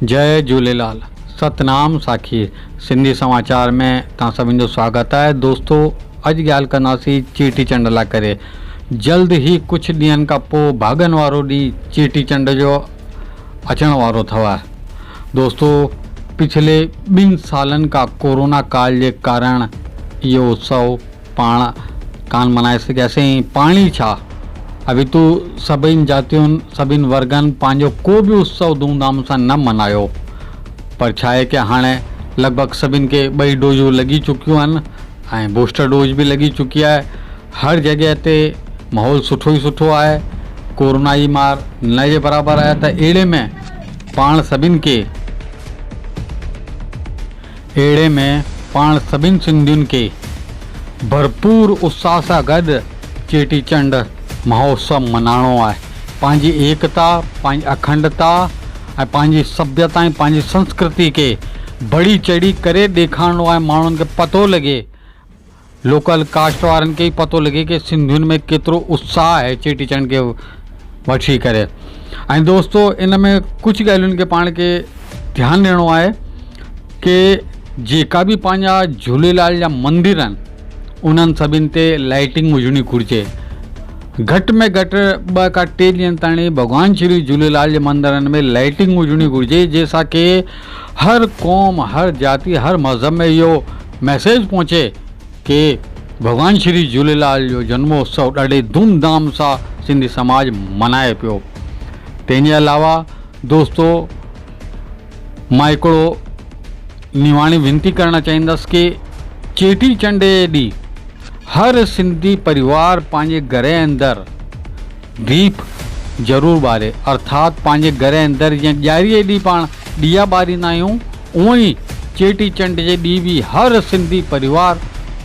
जय झूलेलाल। सतनाम साखी सिंधी समाचार में तव्हां सभिनी जो स्वागत है। दोस्तों, अॼु ॻाल्हि कंदासीं चेटीचंड लाइ करे। जल्द ही कुछ ॾींहंनि खां पोइ भाॻनि वारो ॾींहुं चेटीचंड जो अचण वारो अथव। दोस्तों, पिछले 2 सालनि खां कोरोना काल जे कारण इहो उत्सव पाण कान मनाए सघियासीं। पाणी छा, अभी तो सभिनी जातियुनि सभिनी वर्गनि पंहिंजो को बि उत्सव धूमधाम सां न मनायो। पर छा आहे कि हाणे लॻभॻि सभिनी खे 2 डोज़ूं लॻी चुकियूं आहिनि ऐं बूस्टर डोज बि लॻी चुकी आहे। हर जॻह ते माहौल सुठो ई सुठो आहे। कोरोना जी मार न जे बराबरि आहे। त अहिड़े में पाण सभिनी सिंधियुनि खे भरपूर उत्साह सां गॾु चेटीचंड महोत्सव मनाइणो आहे। पंहिंजी एकता, पंहिंजी अखंडता ऐं पंहिंजी सभ्यता ऐं पंहिंजी संस्कृति खे बढ़ी चढ़ी करे ॾेखारिणो आहे। माण्हुनि खे पतो लॻे, लोकल कास्ट वारनि खे पतो लॻे कि सिंधियुनि में केतिरो उत्साह आहे चेटीचंड खे वठी करे। ऐं दोस्तों, इन में कुझु ॻाल्हियुनि खे पाण खे ध्यानु ॾियणो आहे कि जेका बि पंहिंजा झूलेलाल जा मंदिर आहिनि उन्हनि सभिनि ते लाइटिंग हुजणी घुरिजे। घटि में घटि 2 खां 3 ॾींहंनि ताईं भॻवान श्री झूलेलाल जे मंदरनि में लाइटिंग हुजणी घुरिजे, जंहिंसां कि हर क़ौम, हर जाति, हर मज़हब में इहो मैसेज पहुचे कि भॻवान श्री झूलेलाल जो जन्मोत्सव ॾाढे धूमधाम सां सिंधी समाज मनाए पियो। तंहिंजे अलावा दोस्तों, मां हिकिड़ो निवाणी विनती करणु चाहींदुसि कि चेटीचंड जे ॾींहुं हर सिंधी परिवार पंहिंजे घर जे अंदरि दीप ज़रूरु ॿारे। अर्थात पंहिंजे घर जे अंदरि जीअं ॾियारीअ ॾींहुं पाण ॾीया ॿारींदा आहियूं, उअं ई चेटीचंड जे ॾींहुं बि हर सिंधी परिवार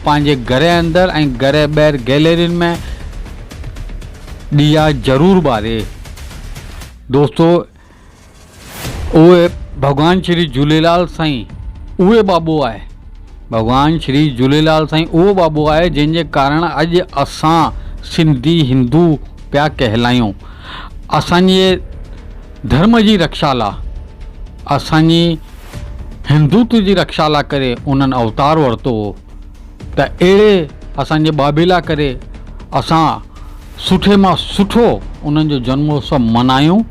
पंहिंजे घर जे अंदरि ऐं घर जे ॿाहिरि गैलरियुनि में ॾीया ज़रूरु ॿारे। दोस्तों, उहे भॻवान श्री झूलेलाल साईं उहे बाबो आहे। भॻवान श्री झूलेलाल साईं उहो बाबो आहे जंहिंजे कारण अॼु असां सिंधी हिंदू पिया कहलायूं। असांजे धर्म जी रक्षा लाइ, असांजी हिंदुत्व जी रक्षा लाइ करे उन्हनि अवतार वरितो हो। त अहिड़े असांजे बाबे लाइ करे असां सुठे मां सुठो उन्हनि जो जन्मोत्सव मनायूं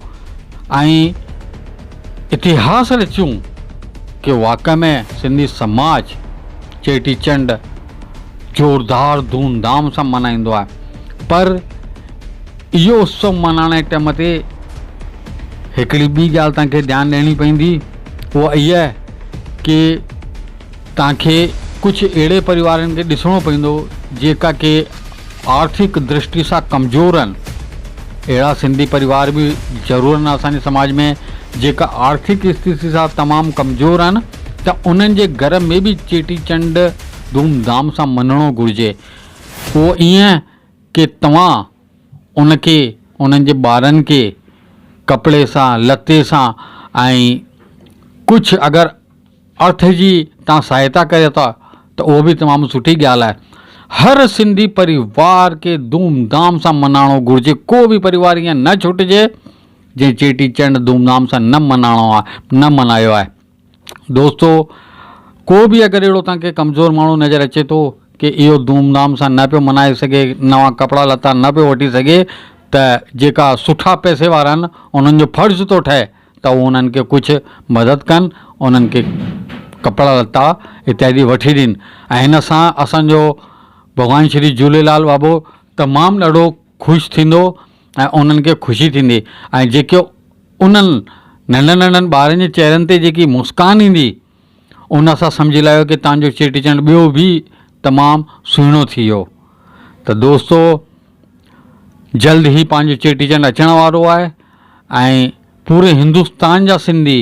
ऐं इतिहास रचूं कि वाक़ई में सिंधी समाज चेटीचंड ज़ोरदार धूमधाम सां मनाईंदो आहे। पर इहो उत्सव मनाइण जे टाइम ते हिकिड़ी ॿी ॻाल्हि तव्हांखे ध्यानु ॾियणी पवंदी। उहा इहा आहे कि तव्हांखे कुझु अहिड़े परिवारनि खे ॾिसणो पवंदो जेका कि आर्थिक दृष्टि सां कमज़ोर आहिनि। अहिड़ा सिंधी परिवार बि ज़रूरु आहिनि असांजे समाज में जेका आर्थिक स्थिति सां तमामु कमज़ोर आहिनि। त उन्हनि जे घर में बि चेटीचंड धूमधाम सां मञणो घुरिजे। उहो ईअं कि तव्हां उनखे, उन्हनि जे ॿारनि खे कपिड़े सां, लते सां ऐं कुझु अगरि अर्थ जी तव्हां सहायता करे था त उहो बि तमामु सुठी ॻाल्हि आहे। हर सिंधी परिवार खे धूमधाम सां मनाइणो घुरिजे। को बि परिवार ईअं न छुटिजे जंहिं चेटीचंड धूमधाम सां न मनायो आहे। दोस्तों, को बि अगरि अहिड़ो तव्हांखे कमज़ोर माण्हू नज़र अचे थो कि इहो धूमधाम सां न पियो मनाए सघे, नवां कपिड़ा लता न पियो वठी सघे, त जेका सुठा पैसे वारा आहिनि उन्हनि जो फ़र्ज़ु थो ठहे त उहो उन्हनि खे कुझु मदद कनि, उन्हनि खे कपिड़ा लता इत्यादि वठी ॾियनि। ऐं हिन सां असांजो भॻवान श्री झूलेलाल बाबो तमामु ॾाढो ख़ुशि थींदो ऐं उन्हनि खे ख़ुशी थींदी। ऐं जेके उन्हनि नंढनि ॿारनि जे चेहरनि ते जेकी मुस्कान ईंदी, उन सां सम्झी लाहियो कि तव्हांजो चेटीचंड ॿियो बि तमामु सुहिणो थी वियो। त दोस्तों, जल्द ई पंहिंजो चेटीचंड अचण वारो आहे ऐं पूरे हिंदुस्तान जा सिंधी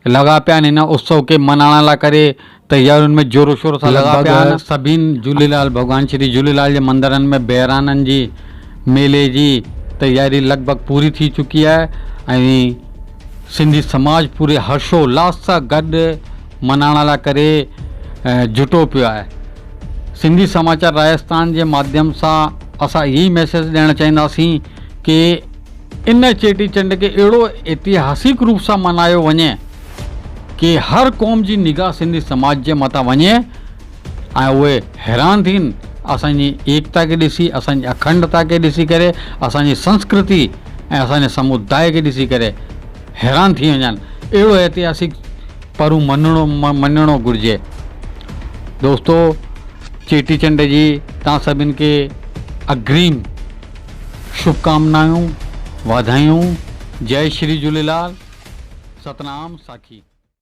लॻा पिया आहिनि हिन उत्सव खे मनाइण लाइ करे। तयारियुनि में ज़ोरो शोर सां लॻा पिया आहिनि। सभिनी झूलेलाल, भॻवान श्री झूलेलाल जे मंदरनि में बहिराननि जी मेले जी तयारी लॻभॻि पूरी थी चुकी आहे ऐं सिंधी समाज पूरे हर्षोल्लास सां गॾु मनाइण लाइ करे जुटो पियो आहे। सिंधी समाचार राजस्थान जे माध्यम सां असां यही मैसेज ॾियणु चाहींदासीं कि इन चेटीचंड खे अहिड़ो ऐतिहासिक रूप सां मल्हायो वञे कि हर क़ौम जी निगाह सिंधी समाज जे मथां वञे ऐं उहे हैरान थियनि असांजी एकता खे ॾिसी, असांजी अखंडता खे ॾिसी करे, असांजी संस्कृति ऐं असांजे समुदाय खे ॾिसी करे हैरान थी वञनि। अहिड़ो ऐतिहासिक परू मञिणो घुरिजे। दोस्तो, चेटीचंड जी तव्हां सभिनि खे अग्रिम शुभकामनायूं, वाधायूं। जय श्री झूलेलाल। सतनाम साखी।